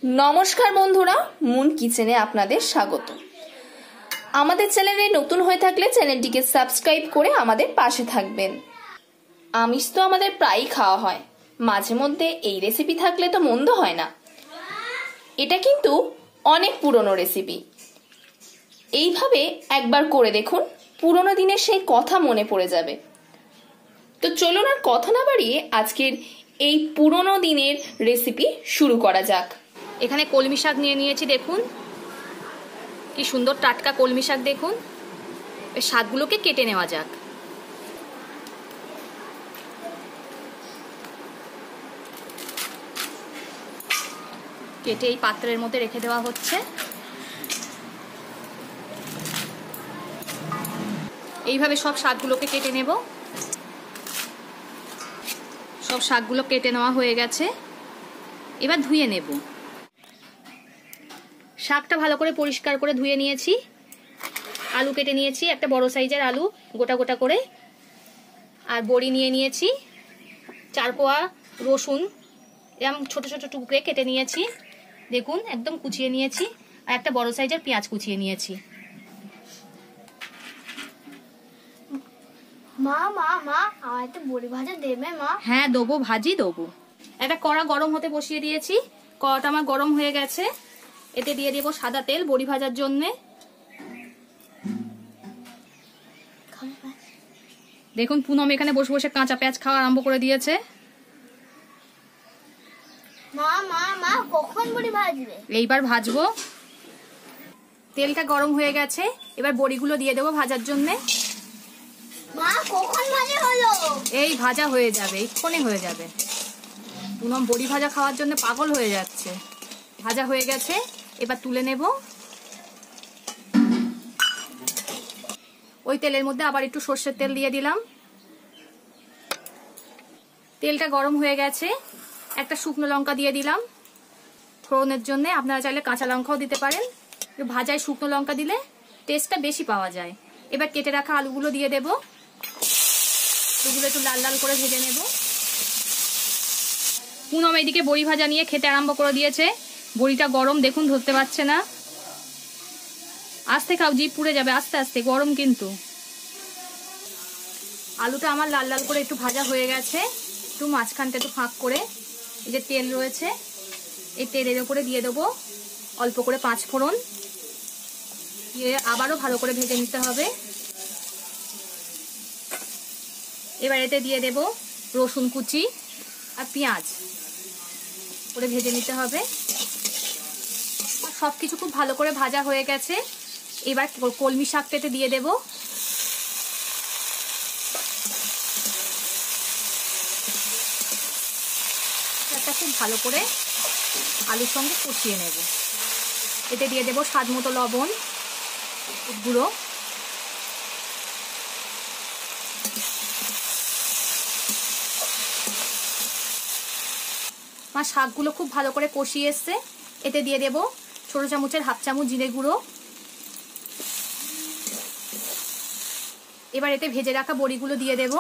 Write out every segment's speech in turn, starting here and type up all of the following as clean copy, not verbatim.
नमस्कार बंधुरा मुन किचेने आपनादेर स्वागत। आमादेर चैनेले नतून हये थाकले चैनेलटिके सबस्क्राइब करे आमादेर पाशे थाकबेन। आमिष तो आमादेर प्रायই खाওয়া হয়, माझे मध्य এই रेसिपি থাকলে तो মন্দ হয় না। এটা কিন্তু অনেক পুরনো রেসিপি। এইভাবে একবার করে দেখুন, পুরনো দিনের সেই কথা মনে পড়ে যাবে। তো চলুন আর কথা না বাড়িয়ে আজকের এই পুরনো দিনের রেসিপি শুরু করা যাক। এখানে কলমি শাক নিয়ে নিয়েছি, দেখুন কি সুন্দর টাটকা কলমি শাক। দেখুন এই শাকগুলোকে কেটে নেওয়া যাক। কেটে এই পাত্রের মধ্যে রেখে দেওয়া হচ্ছে। এইভাবে সব শাকগুলোকে কেটে নেব। সব শাকগুলো কেটে নেওয়া হয়ে গেছে, এবার ধুয়ে নেব। শাকটা ভালো করে পরিষ্কার করে ধুয়ে নিয়েছি। আলু কেটে নিয়েছি, একটা বড় সাইজের আলু গোটা গোটা করে। আর বড়ি নিয়ে নিয়েছি, 4 কোয়া রসুন এরকম ছোট ছোট টুকরে কেটে নিয়েছি। দেখুন একদম কুচিয়ে নিয়েছি। আর একটা বড় সাইজের পেঁয়াজ কুচিয়ে নিয়েছি। মা মা মা আমার একটা বড়ি ভাজা দেবে মা? হ্যাঁ দেবো, ভাজি দেবো। একটা কড়া গরম হতে বসিয়ে দিয়েছি। কড়াটা আমার গরম হয়ে গেছে। এতে দিয়ে দেবো সাদা তেল বড়ি ভাজার জন্য। দেখুন পুনম এখানে বসে বসে কাঁচা পেঁয়াজ খাওয়া আরম্ভ করে দিয়েছে। মা মা মা কখন বড়ি ভাজবে? এইবার ভাজবো। তেলটা গরম হয়ে গেছে, এবার বড়িগুলো দিয়ে দেবো ভাজার জন্য। মা কখন ভাজা হলো? এই ভাজা হয়ে যাবে, এক্ষুনি হয়ে যাবে। পুনম বড়ি ভাজা খাওয়ার জন্য পাগল হয়ে যাচ্ছে। ভাজা হয়ে গেছে, এবার তুলে নেব। ওই তেলের মধ্যে আবার একটু সর্ষের তেল দিয়ে দিলাম। তেলটা গরম হয়ে গেছে, একটা শুকনো লঙ্কা দিয়ে দিলাম ফোড়নের জন্য। আপনারা চাইলে কাঁচা লঙ্কাও দিতে পারেন। ভাজায় শুকনো লঙ্কা দিলে টেস্টটা বেশি পাওয়া যায়। এবার কেটে রাখা আলুগুলো দিয়ে দেব। আলুগুলো একটু লাল লাল করে ভেজে নেব। পুনম এইদিকে বড়ি ভাজা নিয়ে খেতে আরম্ভ করে দিয়েছে। বড়িটা গরম, দেখুন ধরতে পারছে না। আস্তে খাও, জিভ পুড়ে যাবে, আস্তে আস্তে, গরম কিন্তু। আলুটা আমার লাল লাল করে একটু ভাজা হয়ে গেছে। একটু মাঝখানটা একটু ফাঁক করে এই যে তেল রয়েছে, এই তেলের উপরে দিয়ে দেবো অল্প করে 5 ফোড়ন। দিয়ে আবারও ভালো করে ভেজে নিতে হবে। এবার এতে দিয়ে দেব রসুন কুচি আর পেঁয়াজ করে ভেজে নিতে হবে। সবকিছু খুব ভালো করে ভাজা হয়ে গেছে। এবার কলমি শাকটা এতে দিয়ে দেব। শাকটা খুব ভালো করে আলুর সঙ্গে কষিয়ে নেব। এতে দিয়ে দেব স্বাদ মতো লবণ, গুঁড়ো। আমার শাকগুলো খুব ভালো করে কষিয়ে এসছে। এতে দিয়ে দেব ছোট চামচের হাফ চামচ জিরে গুঁড়ো। এবার এতে ভেজে রাখা বড়িগুলো দিয়ে দেব।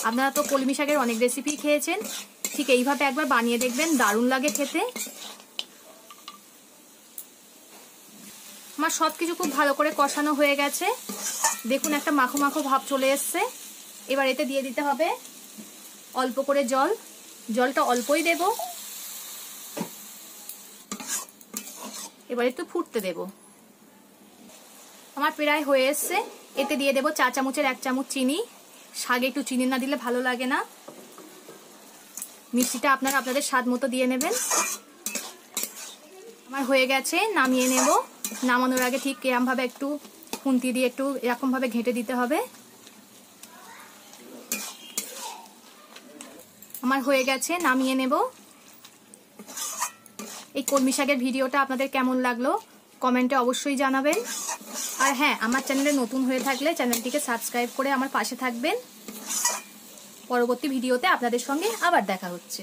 আপনারা তো কলমি শাকের অনেক রেসিপি খেয়েছেন, ঠিক এইভাবে একবার বানিয়ে দেখবেন, দারুণ লাগে খেতে। আমার সবকিছু খুব ভালো করে কষানো হয়ে গেছে। দেখুন একটা মাখো মাখো ভাব চলে এসছে। এবার এতে দিয়ে দিতে হবে অল্প করে জল। জলটা অল্পই দেব। এবার একটু ফুটতে দেব। আমার প্রায় হয়ে এসছে। এতে দিয়ে দেব 4 চামচের 1 চামচ চিনি। শাকে একটু চিনি না দিলে ভালো লাগে না। মিষ্টিটা আপনারা আপনাদের স্বাদ মতো দিয়ে নেবেন। আমার হয়ে গেছে, নামিয়ে নেব। নামানোর আগে ঠিক এরকম ভাবে একটু খুন্তি দিয়ে একটু এরকম ভাবে ঘেঁটে দিতে হবে। আমার হয়ে গেছে, নামিয়ে নেব। এই কলমি শাকের ভিডিওটা আপনাদের কেমন লাগলো কমেন্টে অবশ্যই জানাবেন। আর হ্যাঁ, আমার চ্যানেলে নতুন হয়ে থাকলে চ্যানেলটিকে সাবস্ক্রাইব করে আমার পাশে থাকবেন। পরবর্তী ভিডিওতে আপনাদের সঙ্গে আবার দেখা হচ্ছে।